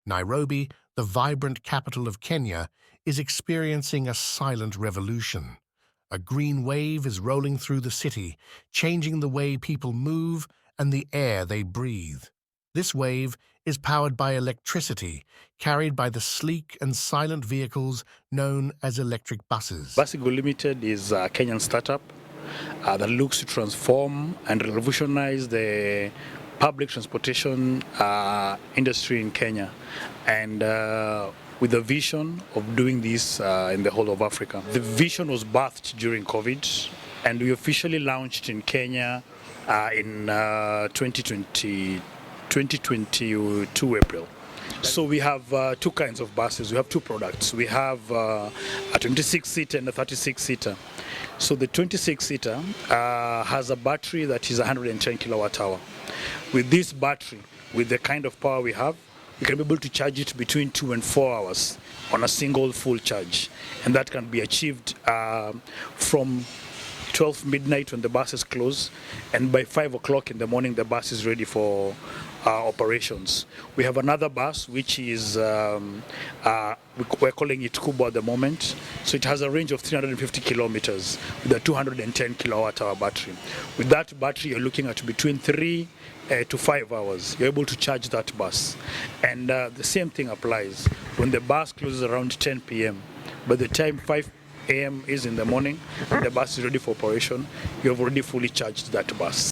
Nairobi, the vibrant capital of Kenya, is experiencing a silent revolution. A green wave is rolling through the city, changing the way people move and the air they breathe. This wave is powered by electricity, carried by the sleek and silent vehicles known as electric buses. Basigo Limited is a Kenyan startup that looks to transform and revolutionize the public transportation industry in Kenya, and with the vision of doing this in the whole of Africa. The vision was birthed during COVID, and we officially launched in Kenya in 2022 April. So we have two kinds of buses. We have two products. We have a 26-seater and a 36-seater. So the 26-seater has a battery that is 110 kilowatt hour. With this battery, with the kind of power we have, we can be able to charge it between 2 and 4 hours on a single full charge. And that can be achieved from 12 midnight when the buses close, and by 5 o'clock in the morning the bus is ready for operations. We have another bus which is, we're calling it Kubwa at the moment. So it has a range of 350 kilometers with a 210 kilowatt hour battery. With that battery you're looking at between 3 to 5 hours. You're able to charge that bus. And the same thing applies. When the bus closes around 10 p.m., by the time 5 a.m. is in the morning, and the bus is ready for operation, you have already fully charged that bus.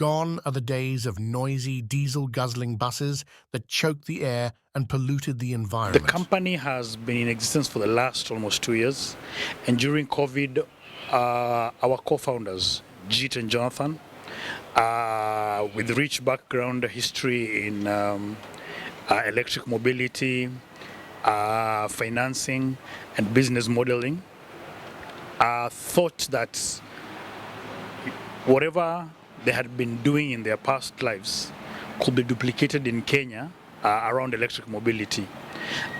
Gone are the days of noisy, diesel-guzzling buses that choked the air and polluted the environment. The company has been in existence for the last almost 2 years, and during COVID, our co-founders, Jit and Jonathan, with rich background history in electric mobility, financing, and business modeling, thought that whatever they had been doing in their past lives could be duplicated in Kenya around electric mobility.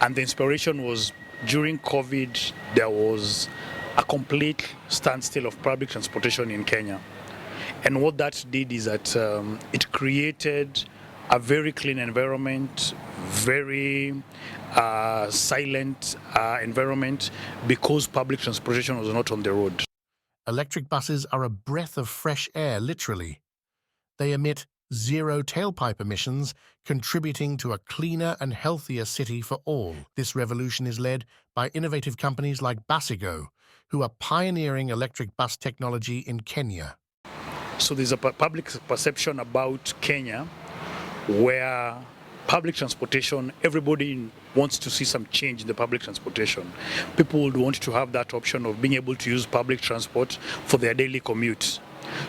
And the inspiration was during COVID, there was a complete standstill of public transportation in Kenya. And what that did is that it created a very clean environment, very silent environment, because public transportation was not on the road. Electric buses are a breath of fresh air, literally. They emit zero tailpipe emissions, contributing to a cleaner and healthier city for all. This revolution is led by innovative companies like Basigo, who are pioneering electric bus technology in Kenya. So there's a public perception about Kenya where public transportation, everybody wants to see some change in the public transportation. People would want to have that option of being able to use public transport for their daily commute.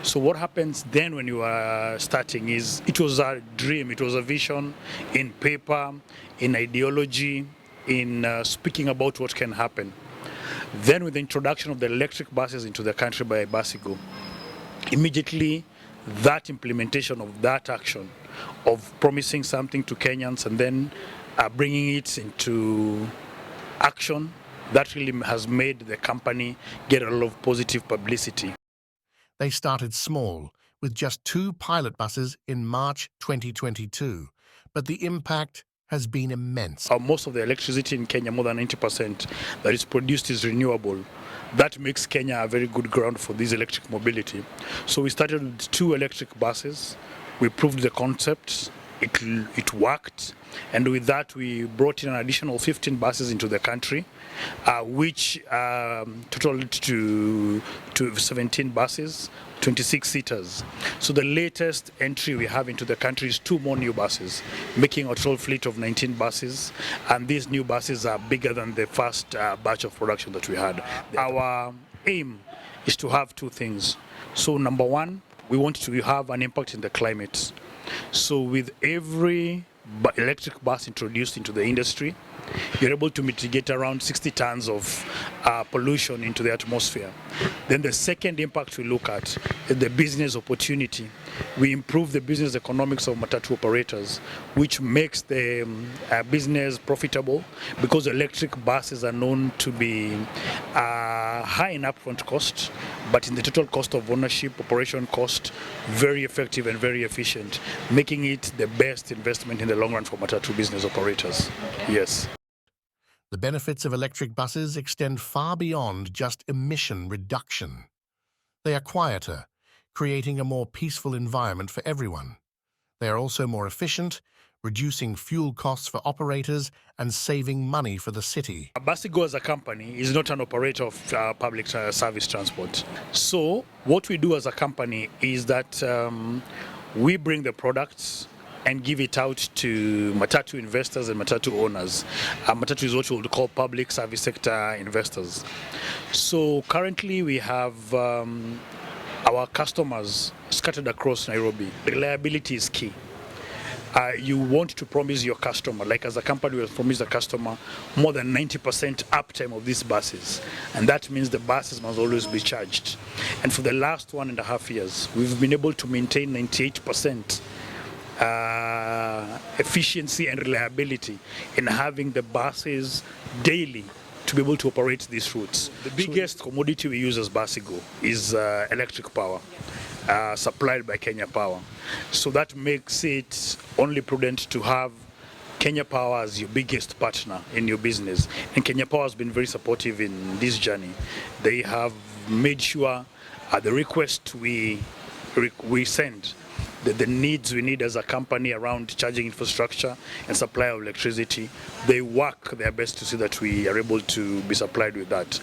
So what happens then when you are starting is, it was a dream, it was a vision in paper, in ideology, in speaking about what can happen. Then with the introduction of the electric buses into the country by Basigo, immediately that implementation of that action of promising something to Kenyans and then bringing it into action, that really has made the company get a lot of positive publicity. They started small, with just 2 pilot buses in March 2022, but the impact has been immense. Most of the electricity in Kenya, more than 90%, that is produced is renewable. That makes Kenya a very good ground for this electric mobility. So we started with 2 electric buses. We proved the concept, it worked, and with that we brought in an additional 15 buses into the country, which totaled to 17 buses, 26 seaters. So the latest entry we have into the country is 2 more new buses, making a total fleet of 19 buses, and these new buses are bigger than the first batch of production that we had. Our aim is to have 2 things. So number 1, we want to have an impact in the climate. So with every electric bus introduced into the industry, you're able to mitigate around 60 tons of pollution into the atmosphere. Then the second impact we look at is the business opportunity. We improve the business economics of matatu operators, which makes the business profitable, because electric buses are known to be high in upfront cost, but in the total cost of ownership, operation cost, very effective and very efficient, making it the best investment in the long run for Matatu business operators. Yes. The benefits of electric buses extend far beyond just emission reduction. They are quieter, creating a more peaceful environment for everyone. They are also more efficient, reducing fuel costs for operators and saving money for the city. Basigo as a company is not an operator of public service transport. So what we do as a company is that we bring the products and give it out to Matatu investors and Matatu owners. Matatu is what we would call public service sector investors. So currently we have our customers scattered across Nairobi. Reliability is key. You want to promise your customer, like as a company we will promise the customer more than 90% uptime of these buses, and that means the buses must always be charged. And for the last 1.5 years we've been able to maintain 98% efficiency and reliability in having the buses daily to be able to operate these routes. The biggest commodity we use as Basigo is electric power. Supplied by Kenya Power. So that makes it only prudent to have Kenya Power as your biggest partner in your business. And Kenya Power has been very supportive in this journey. They have made sure the request we send, the needs we need as a company around charging infrastructure and supply of electricity, they work their best to see that we are able to be supplied with that.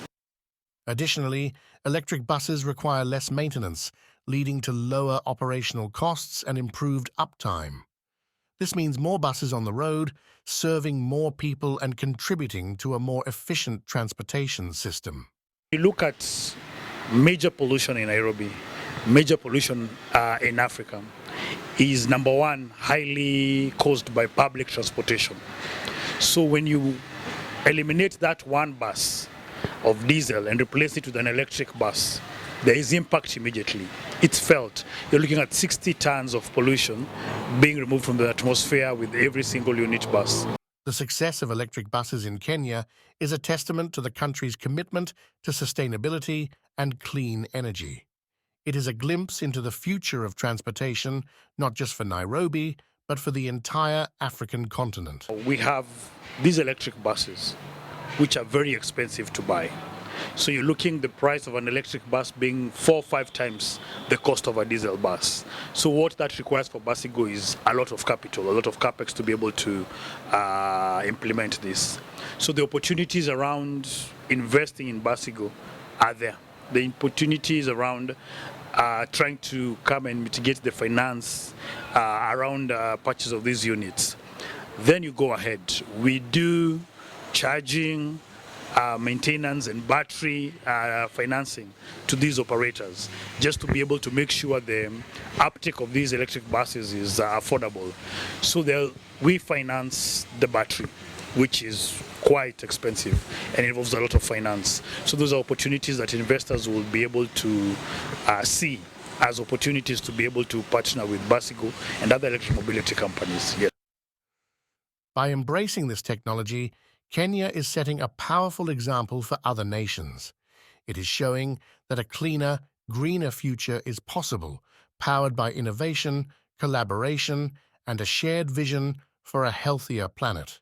Additionally, electric buses require less maintenance, leading to lower operational costs and improved uptime. This means more buses on the road, serving more people and contributing to a more efficient transportation system. You look at major pollution in Nairobi, major pollution in Africa is number one, highly caused by public transportation. So when you eliminate that one bus of diesel and replace it with an electric bus, there is impact immediately. It's felt. You're looking at 60 tons of pollution being removed from the atmosphere with every single unit bus. The success of electric buses in Kenya is a testament to the country's commitment to sustainability and clean energy. It is a glimpse into the future of transportation, not just for Nairobi, but for the entire African continent. We have these electric buses, which are very expensive to buy. So you're looking the price of an electric bus being 4 or 5 times the cost of a diesel bus. So what that requires for Basigo is a lot of capital, a lot of capex to be able to implement this. So the opportunities around investing in Basigo are there. The opportunities around trying to come and mitigate the finance around purchase of these units. Then you go ahead. We do charging, maintenance and battery financing to these operators, just to be able to make sure the uptake of these electric buses is affordable. So we finance the battery, which is quite expensive and involves a lot of finance. So those are opportunities that investors will be able to see as opportunities to be able to partner with Basigo and other electric mobility companies. Yes. By embracing this technology, Kenya is setting a powerful example for other nations. It is showing that a cleaner, greener future is possible, powered by innovation, collaboration, and a shared vision for a healthier planet.